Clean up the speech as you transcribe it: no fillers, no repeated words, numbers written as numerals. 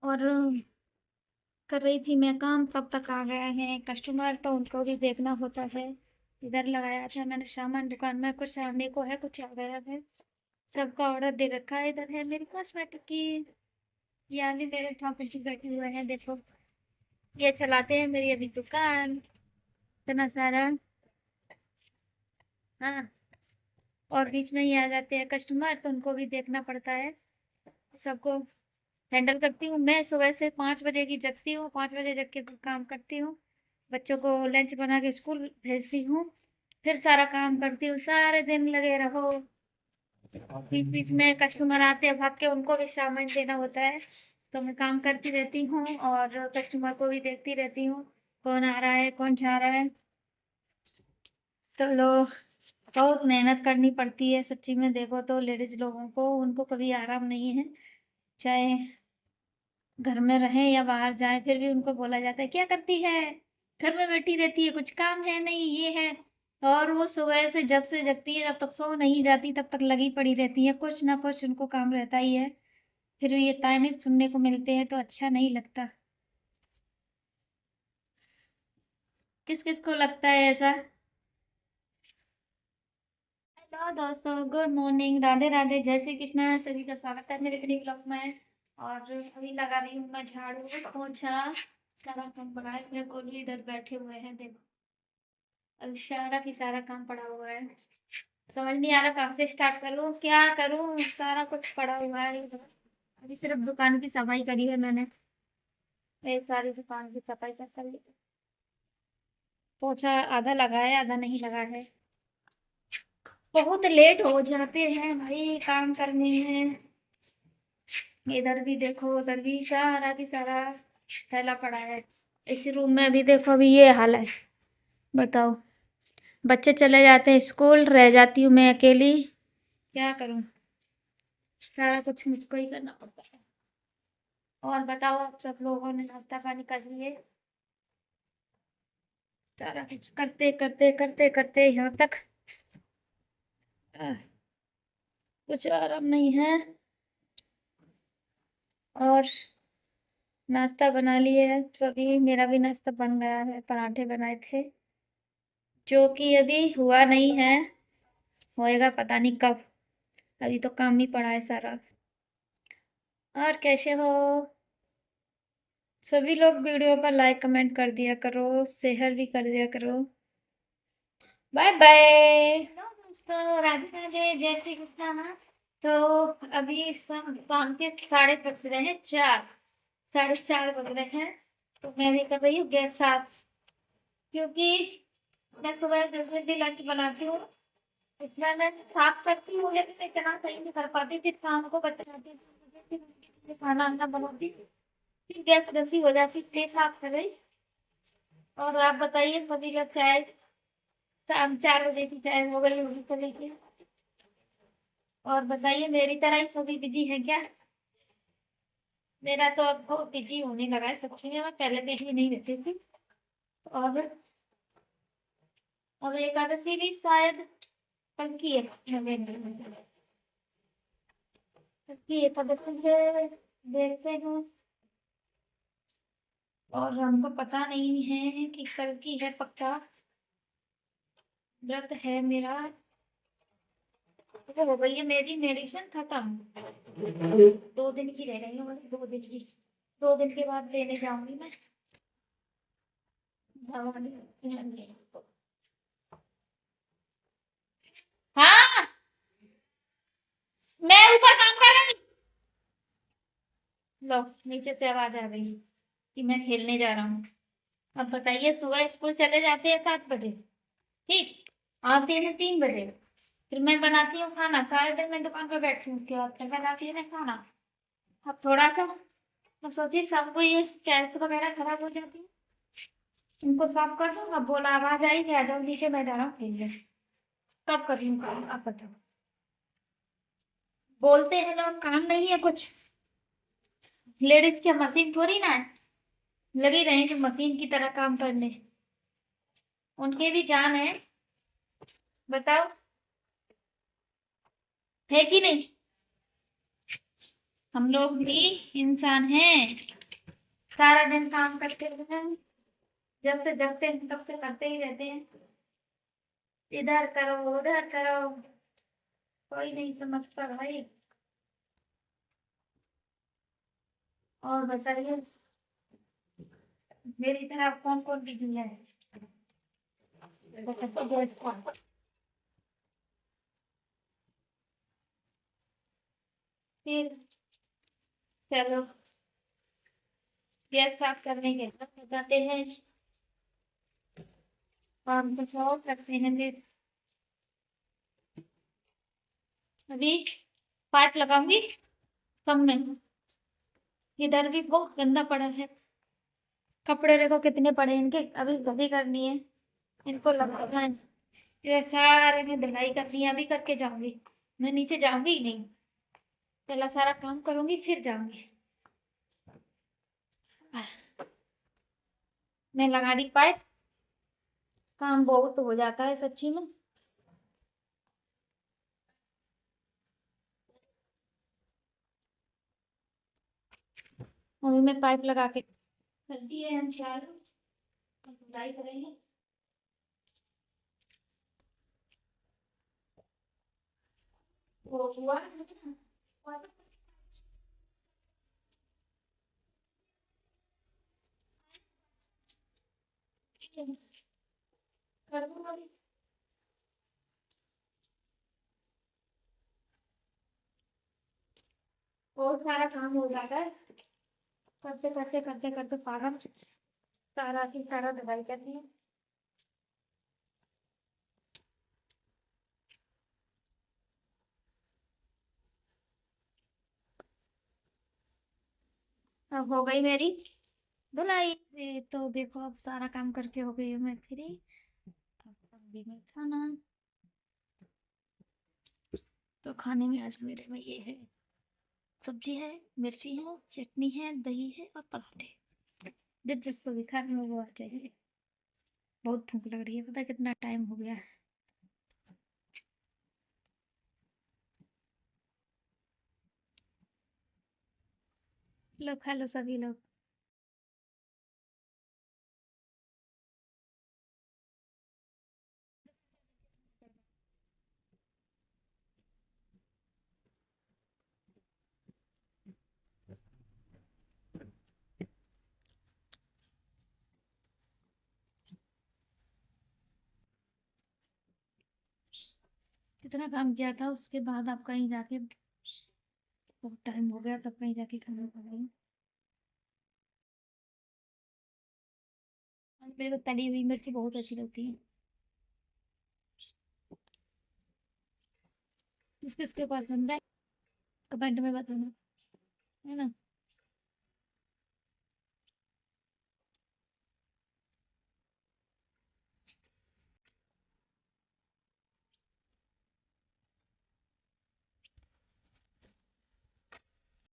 और कर रही थी मैं काम, तब तक आ गया है कस्टमर, तो उनको भी देखना होता है। इधर लगाया था मैंने सामान दुकान में, कुछ आने को है, कुछ आ गया है। सबका ऑर्डर दे रखा है। इधर है मेरी कॉस्मेटिक की, यहाँ भी मेरे ठाकुर जी बैठे हुए हैं, देखो ये चलाते हैं मेरी अभी दुकान। इतना सारा, हाँ। और बीच में ही आ जाते हैं कस्टमर, तो उनको भी देखना पड़ता है। सबको हैंडल करती हूँ मैं। सुबह से 5 बजे की जगती हूँ, 5 बजे जग के काम करती हूँ। बच्चों को लंच बना के स्कूल भेजती हूँ, फिर सारा काम करती हूँ। सारे दिन लगे रहो, बीच बीच में कस्टमर आते हैं भाग के, उनको भी सामान देना होता है। तो मैं काम करती रहती हूँ और कस्टमर को भी देखती रहती हूँ, कौन आ रहा है कौन जा रहा है। तो लोग, बहुत मेहनत करनी पड़ती है सच्ची में। देखो तो लेडीज लोगों को, उनको कभी आराम नहीं है। चाहे घर में रहें या बाहर जाएं, फिर भी उनको बोला जाता है क्या करती है, घर में बैठी रहती है, कुछ काम है नहीं, ये है। और वो सुबह से जगती है, जब तक सो नहीं जाती तब तक लगी पड़ी रहती है, कुछ ना कुछ उनको काम रहता ही है। फिर भी ये ताने सुनने को मिलते हैं तो अच्छा नहीं लगता। किस किस को लगता है ऐसा। हेलो दोस्तों, गुड मॉर्निंग, राधे राधे, जय श्री कृष्णा। सभी का स्वागत है मेरे वीडियो ब्लॉग में। और अभी लगा रही हूँ मैं झाड़ू पोछा, सारा काम पड़ा है। मेरे को भी इधर बैठे हुए हैं, देखो अभी सारा की सारा काम पड़ा हुआ है। समझ नहीं आ रहा कहाँ से स्टार्ट करूँ, क्या करूँ, सारा कुछ पड़ा हुआ है इधर। अभी सिर्फ दुकान की सफाई करी है मैंने, ये सारी दुकान की सफाई कर ली। पोछा आधा लगा है, आधा नहीं लगा है। बहुत लेट हो जाते हैं भाई काम करने में। इधर भी देखो, उधर भी सारा की सारा फैला पड़ा है। इस रूम में भी देखो, अभी ये हाल है। बताओ, बच्चे चले जाते हैं स्कूल, रह जाती हूँ मैं अकेली, क्या करूँ। सारा कुछ मुझको ही करना पड़ता है। और बताओ, आप सब लोगों ने नाश्ता पानी कर लिए। सारा कुछ करते करते करते करते यहाँ तक कुछ आराम नहीं है। और नाश्ता बना लिए है सभी, मेरा भी नाश्ता बन गया है। पराठे बनाए थे, जो कि अभी हुआ नहीं है, होएगा पता नहीं कब। अभी तो काम ही पड़ा है सारा। और कैसे हो सभी लोग, वीडियो पर लाइक कमेंट कर दिया करो, शेयर भी कर दिया करो। Bye bye. हेलो दोस्तों, राधे राधे, जय श्री कृष्णा। तो अभी शाम के 4:30 बज रहे हैं, 4:30 बज रहे हैं। तो मैं भी कर रही हूँ गैस साफ, क्योंकि मैं सुबह जल्दी जल्दी लंच बनाती हूँ, इसमें मैं साफ करती हूँ, लेकिन इतना सही नहीं कर पाती। फिर शाम को बच्चे आते हैं, फिर खाना वाना बनाती हूँ, फिर गैस गंदी हो जाती, इसलिए साफ कर रही। और आप बताइए, सभी लोग चाय, शाम 4 बजे की चाय हो गई होगी सभी की। और बताइए, मेरी तरह ही सभी बिजी हैं क्या। मेरा तो अब बहुत बिजी होने लगा है सच्ची में, मैं पहले बिजी नहीं रहती थी। और अब एकादशी भी शायद कल की है, कल की एकादशी है, देखते हैं। और हमको पता नहीं है कि कल की है पक्का, व्रत है मेरा। तो हो गई है मेरी मेडिसिन खत्म, 2 दिन की रह गई है, मतलब 2 दिन की। 2 दिन के बाद लेने जाऊंगी मैं दवाई। हाँ, मैं ऊपर काम कर रही हूँ। लो, नीचे से आवाज आ रही है कि मैं खेलने जा रहा हूँ। अब बताइए, सुबह स्कूल चले जाते हैं 7 बजे, ठीक, आते हैं 3 बजे। फिर मैं बनाती हूँ खाना, सारे दिन मैं दुकान पर बैठती हूँ, उसके बाद फिर बनाती हूँ मैं खाना। अब थोड़ा सा मैं सोची शाम को ये गैस वगैरह खराब हो जाती है, इनको साफ कर दूँ। अब बोला आवाज आई कि आ जाओ नीचे, मैं जा रहा हूँ खेलने। कब कर लूँ काम, आप बताओ। बोलते हैं लोग काम नहीं है कुछ, लेडीज क्या मशीन थोड़ी ना है, लगी रहेंगे मशीन की तरह काम करने। उनके भी जान है, बताओ, है कि नहीं। हम लोग भी इंसान हैं, सारा दिन काम करते हैं, जब से जगते हैं तब से करते ही रहते हैं, इधर करो उधर करो, कोई नहीं समझता भाई। और बताइए, मेरी तरह कौन कौन बिजी है? फिर चलो, गैस साफ करने के सब बताते हैं, काम कुछ और करते हैं फिर। अभी पाइप लगाऊंगी सब में। इधर भी बहुत गंदा पड़ा है, कपड़े देखो कितने पड़े हैं इनके, अभी धोबी करनी है, इनको लगाना है। ये सारे में धुलाई करनी है, अभी करके जाऊंगी। मैं नीचे जाऊंगी ही नहीं, पहला सारा काम करूंगी फिर जाऊंगी। मैं लगा दी पाइप, काम बहुत हो जाता है सच्ची में। अभी मैं पाइप लगा के कर दिए हम चालू, अब धुलाई करेंगे। वो हुआ कर दूंगा अभी। बहुत सारा काम हो जाता है, करते करते करते करते सारा सारा की सारा धुलाई करनी है। अब हो गई मेरी धुलाई। तो देखो अब सारा काम करके हो गई हूँ मैं फ्री। अब भी मैं खाना, तो खाने में आज मेरे में ये है, सब्जी है, मिर्ची है, चटनी है, दही है और पराठे। जिस जिसको भी खाने में वो आ जाइए। बहुत भूख लग रही है, पता है कितना टाइम हो गया है। लो खा लो सभी लोग। जितना काम किया था उसके बाद आप कहीं जाके, बहुत टाइम हो गया तब कहीं जाके खाना खा रही हूँ। और मेरे को तली हुई मिर्ची बहुत अच्छी लगती है। किस किस के पसंद है कमेंट में बताना।